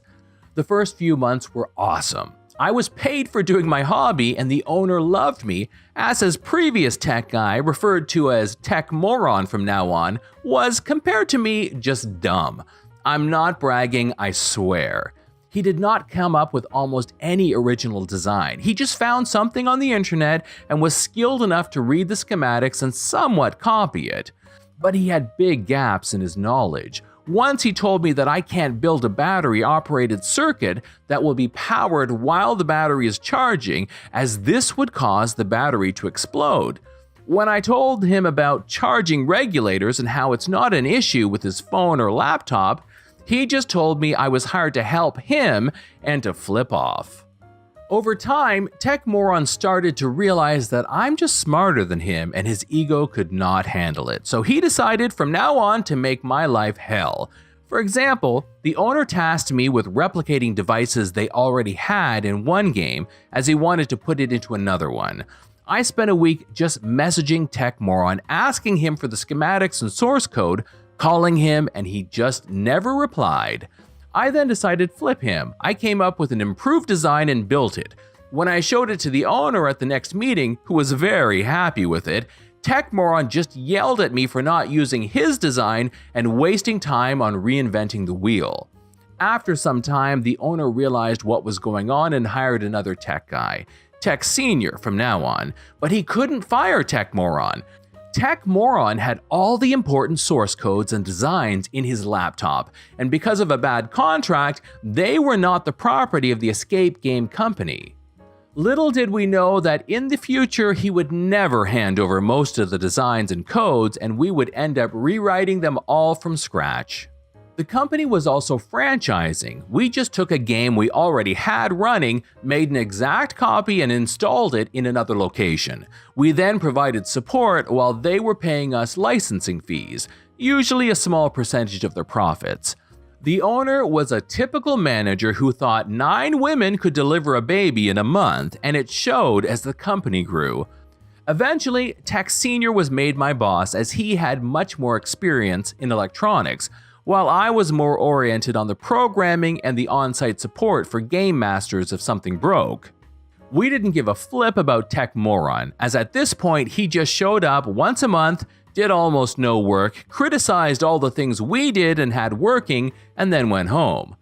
The first few months were awesome. I was paid for doing my hobby and the owner loved me, as his previous tech guy, referred to as tech moron from now on, was, compared to me, just dumb. I'm not bragging, I swear. He did not come up with almost any original design. He just found something on the internet and was skilled enough to read the schematics and somewhat copy it. But he had big gaps in his knowledge. Once he told me that I can't build a battery-operated circuit that will be powered while the battery is charging, as this would cause the battery to explode. When I told him about charging regulators and how it's not an issue with his phone or laptop, he just told me I was hired to help him and to flip off. Over time, Tech Moron started to realize that I'm just smarter than him and his ego could not handle it, so he decided from now on to make my life hell. For example, the owner tasked me with replicating devices they already had in one game as he wanted to put it into another one. I spent a week just messaging Tech Moron, asking him for the schematics and source code, calling him, and he just never replied. I then decided to flip him. I came up with an improved design and built it. When I showed it to the owner at the next meeting, who was very happy with it, Tech Moron just yelled at me for not using his design and wasting time on reinventing the wheel. After some time, the owner realized what was going on and hired another tech guy, Tech Senior from now on, but he couldn't fire Tech Moron. Tech Moron had all the important source codes and designs in his laptop, and because of a bad contract, they were not the property of the escape game company. Little did we know that in the future he would never hand over most of the designs and codes, and we would end up rewriting them all from scratch. The company was also franchising. We just took a game we already had running, made an exact copy, and installed it in another location. We then provided support while they were paying us licensing fees, usually a small percentage of their profits. The owner was a typical manager who thought 9 women could deliver a baby in a month, and it showed as the company grew. Eventually, Tech Senior was made my boss as he had much more experience in electronics, while I was more oriented on the programming and the on-site support for game masters if something broke. We didn't give a flip about Tech Moron, as at this point he just showed up once a month, did almost no work, criticized all the things we did and had working, and then went home.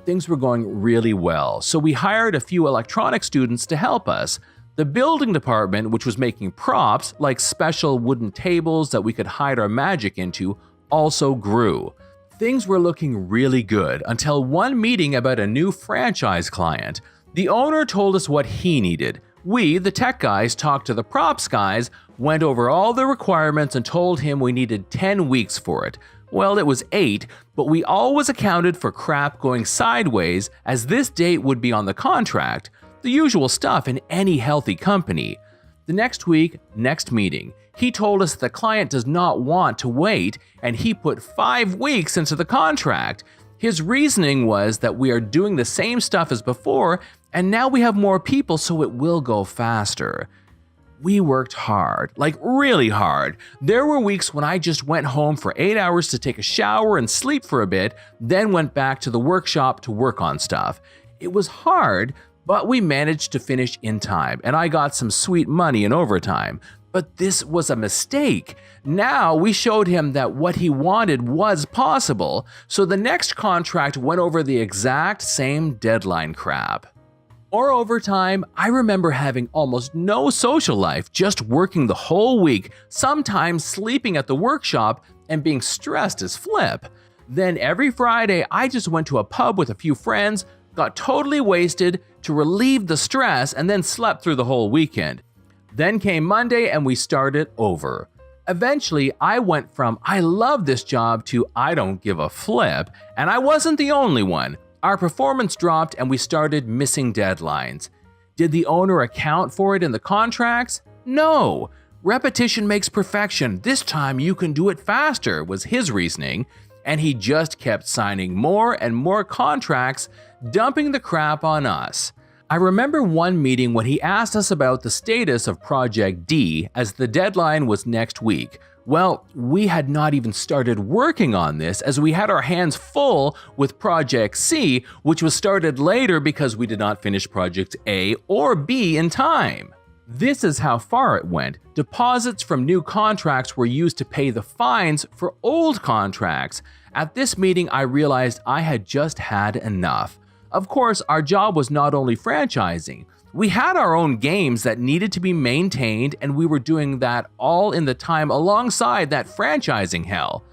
Things were going really well, so we hired a few electronic students to help us. The building department, which was making props like special wooden tables that we could hide our magic into, also grew. Things were looking really good until one meeting about a new franchise client. The owner told us what he needed. We, the tech guys, talked to the props guys, went over all the requirements and told him we needed 10 weeks for it. Well, it was 8, but we always accounted for crap going sideways as this date would be on the contract. The usual stuff in any healthy company. The next week, next meeting, he told us the client does not want to wait, and he put 5 weeks into the contract. His reasoning was that we are doing the same stuff as before, and now we have more people, so it will go faster. We worked hard, like really hard. There were weeks when I just went home for 8 hours to take a shower and sleep for a bit, then went back to the workshop to work on stuff. It was hard, but we managed to finish in time, and I got some sweet money in overtime. But this was a mistake. Now we showed him that what he wanted was possible, so the next contract went over the exact same deadline crap. More overtime, I remember having almost no social life, just working the whole week, sometimes sleeping at the workshop and being stressed as flip. Then every Friday, I just went to a pub with a few friends, got totally wasted to relieve the stress, and then slept through the whole weekend. Then came Monday and we started over. Eventually, I went from I love this job to I don't give a flip, and I wasn't the only one. Our performance dropped and we started missing deadlines. Did the owner account for it in the contracts? No. Repetition makes perfection. This time you can do it faster, was his reasoning, and he just kept signing more and more contracts, dumping the crap on us. I remember one meeting when he asked us about the status of Project D as the deadline was next week. Well, we had not even started working on this as we had our hands full with Project C, which was started later because we did not finish Project A or B in time. This is how far it went. Deposits from new contracts were used to pay the fines for old contracts. At this meeting, I realized I had just had enough. Of course, our job was not only franchising. We had our own games that needed to be maintained, and we were doing that all in the time alongside that franchising hell.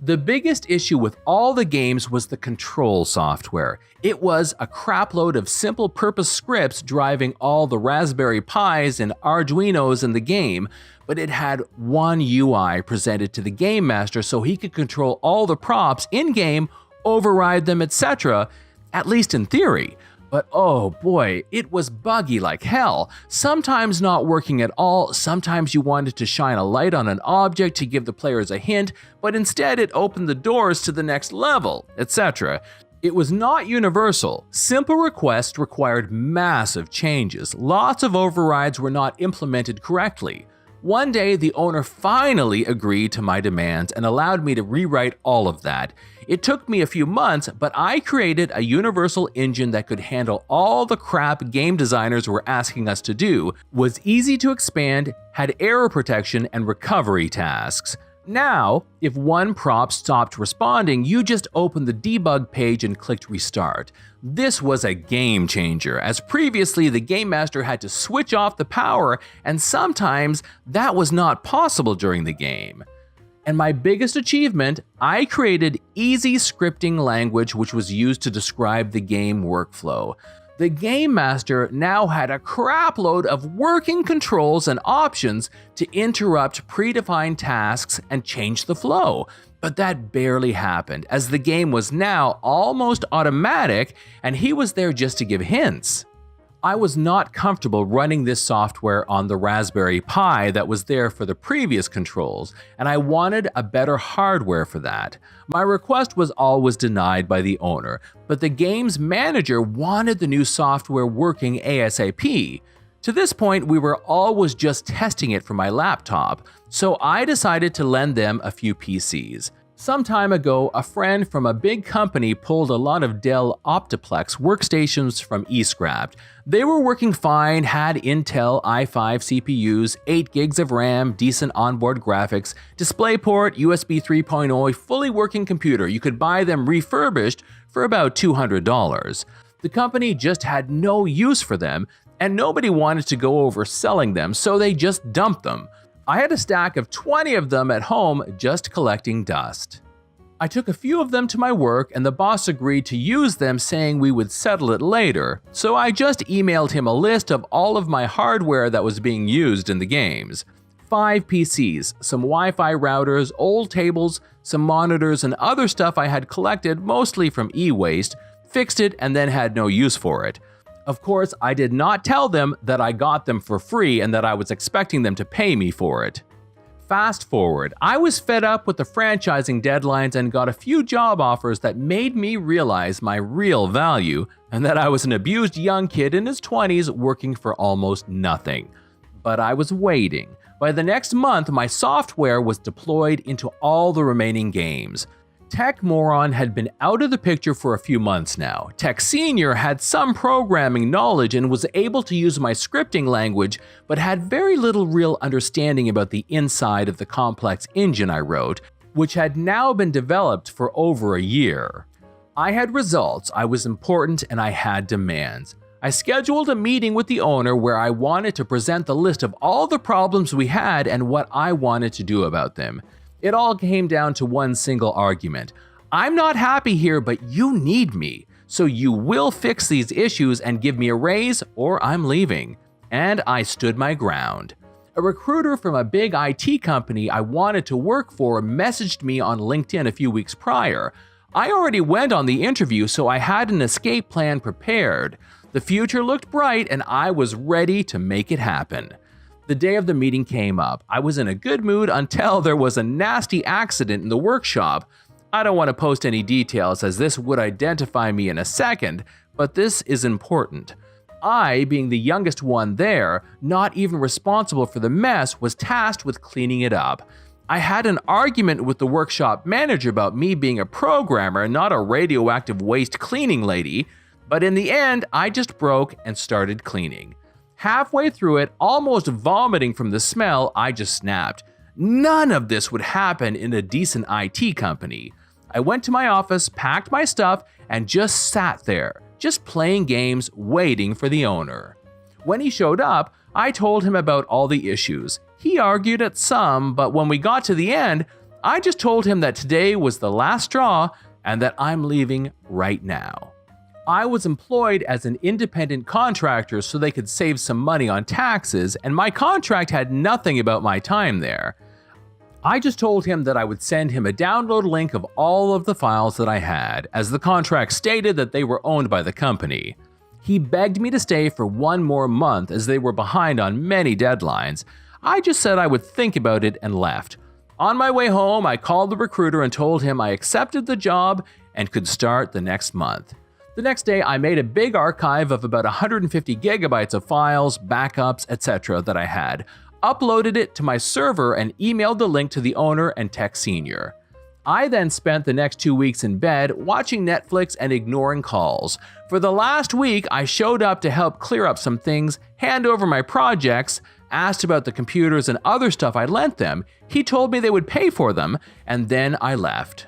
The biggest issue with all the games was the control software. It was a crapload of simple purpose scripts driving all the Raspberry Pis and Arduinos in the game, but it had one UI presented to the game master so he could control all the props in-game, override them, etc., at least in theory. But oh boy, it was buggy like hell, sometimes not working at all, sometimes you wanted to shine a light on an object to give the players a hint, but instead it opened the doors to the next level, etc. It was not universal. Simple requests required massive changes. Lots of overrides were not implemented correctly. One day, the owner finally agreed to my demands and allowed me to rewrite all of that. It took me a few months, but I created a universal engine that could handle all the crap game designers were asking us to do, was easy to expand, had error protection and recovery tasks. Now, if one prop stopped responding, you just opened the debug page and clicked restart. This was a game changer, as previously the game master had to switch off the power, and sometimes that was not possible during the game. And my biggest achievement, I created easy scripting language which was used to describe the game workflow. The game master now had a crapload of working controls and options to interrupt predefined tasks and change the flow. But that barely happened, as the game was now almost automatic and he was there just to give hints. I was not comfortable running this software on the Raspberry Pi that was there for the previous controls, and I wanted a better hardware for that. My request was always denied by the owner, but the game's manager wanted the new software working ASAP. To this point, we were always just testing it for my laptop, so I decided to lend them a few PCs. Some time ago, a friend from a big company pulled a lot of Dell Optiplex workstations from eScrapped. They were working fine, had Intel i5 CPUs, 8 gigs of RAM, decent onboard graphics, DisplayPort, USB 3.0, fully working computer. You could buy them refurbished for about $200. The company just had no use for them, and nobody wanted to go over selling them, so they just dumped them. I had a stack of 20 of them at home just collecting dust. I took a few of them to my work and the boss agreed to use them, saying we would settle it later, so I just emailed him a list of all of my hardware that was being used in the games. 5 PCs, some Wi-Fi routers, old tables, some monitors and other stuff I had collected mostly from e-waste, fixed it and then had no use for it. Of course, I did not tell them that I got them for free and that I was expecting them to pay me for it. Fast forward, I was fed up with the franchising deadlines and got a few job offers that made me realize my real value and that I was an abused young kid in his 20s working for almost nothing. But I was waiting. By the next month, my software was deployed into all the remaining games. Tech Moron had been out of the picture for a few months now. Tech Senior had some programming knowledge and was able to use my scripting language, but had very little real understanding about the inside of the complex engine I wrote, which had now been developed for over a year. I had results, I was important, and I had demands. I scheduled a meeting with the owner where I wanted to present the list of all the problems we had and what I wanted to do about them. It all came down to one single argument. I'm not happy here, but you need me, so you will fix these issues and give me a raise or I'm leaving. And I stood my ground. A recruiter from a big IT company I wanted to work for messaged me on LinkedIn a few weeks prior. I already went on the interview, so I had an escape plan prepared. The future looked bright and I was ready to make it happen. The day of the meeting came up. I was in a good mood until there was a nasty accident in the workshop. I don't want to post any details as this would identify me in a second, but this is important. I, being the youngest one there, not even responsible for the mess, was tasked with cleaning it up. I had an argument with the workshop manager about me being a programmer and not a radioactive waste cleaning lady, but in the end, I just broke and started cleaning. Halfway through it, almost vomiting from the smell, I just snapped. None of this would happen in a decent IT company. I went to my office, packed my stuff, and just sat there, just playing games, waiting for the owner. When he showed up, I told him about all the issues. He argued at some, but when we got to the end, I just told him that today was the last straw and that I'm leaving right now. I was employed as an independent contractor so they could save some money on taxes, and my contract had nothing about my time there. I just told him that I would send him a download link of all of the files that I had, as the contract stated that they were owned by the company. He begged me to stay for one more month as they were behind on many deadlines. I just said I would think about it and left. On my way home, I called the recruiter and told him I accepted the job and could start the next month. The next day, I made a big archive of about 150 gigabytes of files, backups, etc. that I had, uploaded it to my server, and emailed the link to the owner and tech senior. I then spent the next 2 weeks in bed watching Netflix and ignoring calls. For the last week, I showed up to help clear up some things, hand over my projects, asked about the computers and other stuff I lent them. He told me they would pay for them, and then I left.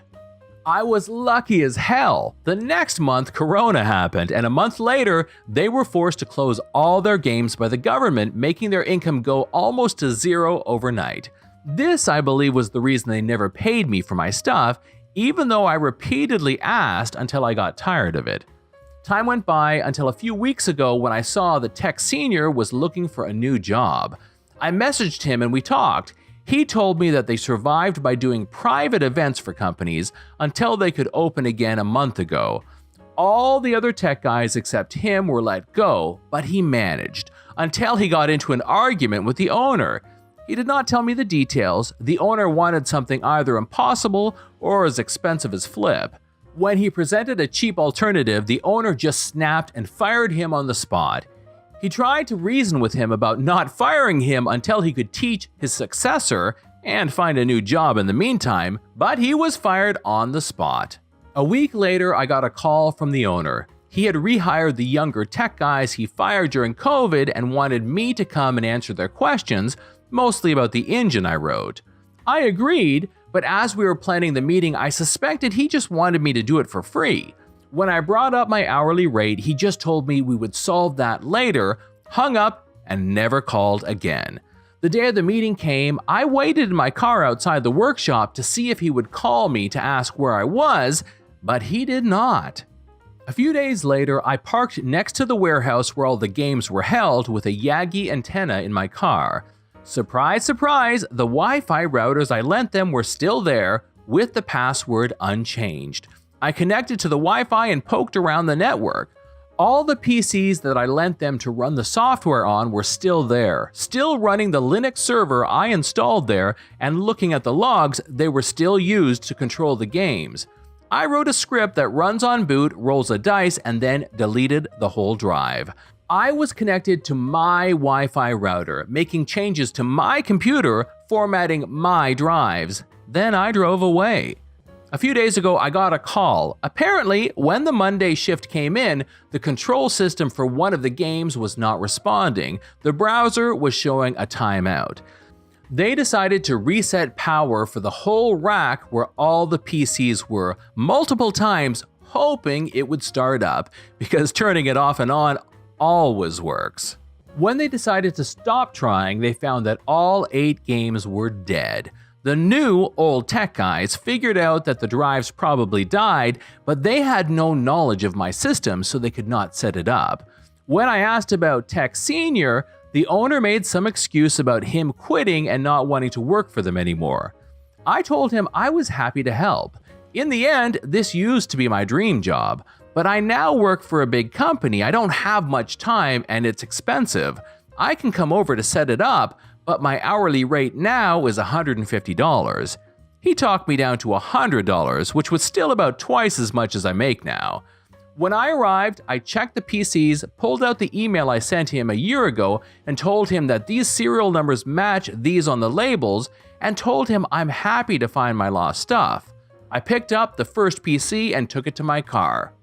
I was lucky as hell. The next month, Corona happened, and a month later, they were forced to close all their games by the government, making their income go almost to zero overnight. This, I believe, was the reason they never paid me for my stuff, even though I repeatedly asked until I got tired of it. Time went by until a few weeks ago when I saw the tech senior was looking for a new job. I messaged him and we talked. He told me that they survived by doing private events for companies until they could open again a month ago. All the other tech guys except him were let go, but he managed, until he got into an argument with the owner. He did not tell me the details. The owner wanted something either impossible or as expensive as Flip. When he presented a cheap alternative, the owner just snapped and fired him on the spot. He tried to reason with him about not firing him until he could teach his successor and find a new job in the meantime, but he was fired on the spot. A week later, I got a call from the owner. He had rehired the younger tech guys he fired during COVID and wanted me to come and answer their questions, mostly about the engine I wrote. I agreed, but as we were planning the meeting, I suspected he just wanted me to do it for free. When I brought up my hourly rate, he just told me we would solve that later, hung up, and never called again. The day of the meeting came, I waited in my car outside the workshop to see if he would call me to ask where I was, but he did not. A few days later, I parked next to the warehouse where all the games were held with a Yagi antenna in my car. Surprise, surprise, the Wi-Fi routers I lent them were still there, with the password unchanged. I connected to the Wi-Fi and poked around the network. All the PCs that I lent them to run the software on were still there, still running the Linux server I installed there, and looking at the logs, they were still used to control the games. I wrote a script that runs on boot, rolls a dice, and then deleted the whole drive. I was connected to my Wi-Fi router, making changes to my computer, formatting my drives. Then I drove away. A few days ago, I got a call. Apparently, when the Monday shift came in, the control system for one of the games was not responding. The browser was showing a timeout. They decided to reset power for the whole rack where all the PCs were, multiple times, hoping it would start up, because turning it off and on always works. When they decided to stop trying, they found that all 8 games were dead. The new old tech guys figured out that the drives probably died, but they had no knowledge of my system, so they could not set it up. When I asked about Tech Senior, the owner made some excuse about him quitting and not wanting to work for them anymore. I told him I was happy to help. In the end, this used to be my dream job, but I now work for a big company. I don't have much time and it's expensive. I can come over to set it up, but my hourly rate now is $150. He talked me down to $100, which was still about twice as much as I make now. When I arrived, I checked the PCs, pulled out the email I sent him a year ago, and told him that these serial numbers match these on the labels, and told him I'm happy to find my lost stuff. I picked up the first PC and took it to my car.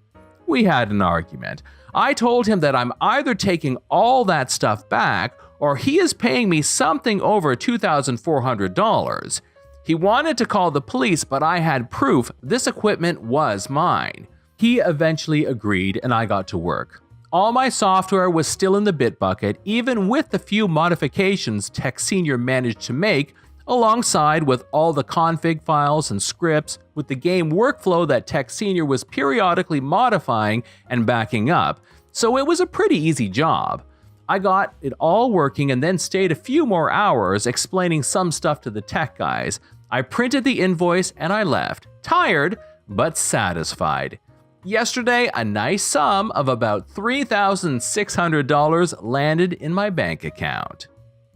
We had an argument. I told him that I'm either taking all that stuff back, or he is paying me something over $2,400. He wanted to call the police, but I had proof this equipment was mine. He eventually agreed and I got to work. All my software was still in the Bitbucket, even with the few modifications Tech Senior managed to make, alongside with all the config files and scripts with the game workflow that Tech Senior was periodically modifying and backing up, so it was a pretty easy job. I got it all working and then stayed a few more hours explaining some stuff to the tech guys. I printed the invoice and I left, tired but satisfied. Yesterday, a nice sum of about $3,600 landed in my bank account.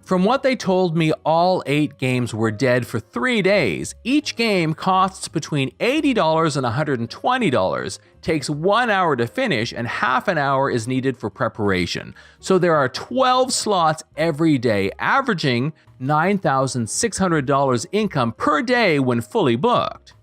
From what they told me, all 8 games were dead for 3 days. Each game costs between $80 and $120, takes 1 hour to finish, and half an hour is needed for preparation. So there are 12 slots every day, averaging $9,600 income per day when fully booked.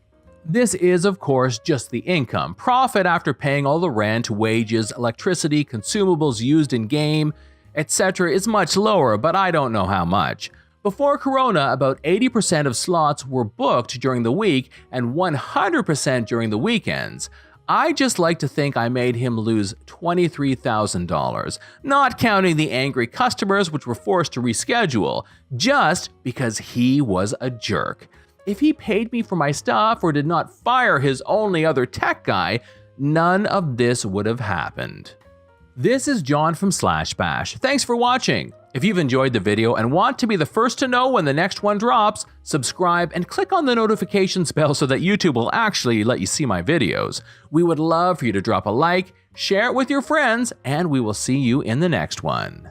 This is, of course, just the income. Profit after paying all the rent, wages, electricity, consumables used in game, etc. is much lower, but I don't know how much. Before Corona, about 80% of slots were booked during the week and 100% during the weekends. I just like to think I made him lose $23,000, not counting the angry customers which were forced to reschedule, just because he was a jerk. If he paid me for my stuff or did not fire his only other tech guy, none of this would have happened. This is John from Slashbash. Thanks for watching. If you've enjoyed the video and want to be the first to know when the next one drops, subscribe and click on the notifications bell so that YouTube will actually let you see my videos. We would love for you to drop a like, share it with your friends, and we will see you in the next one.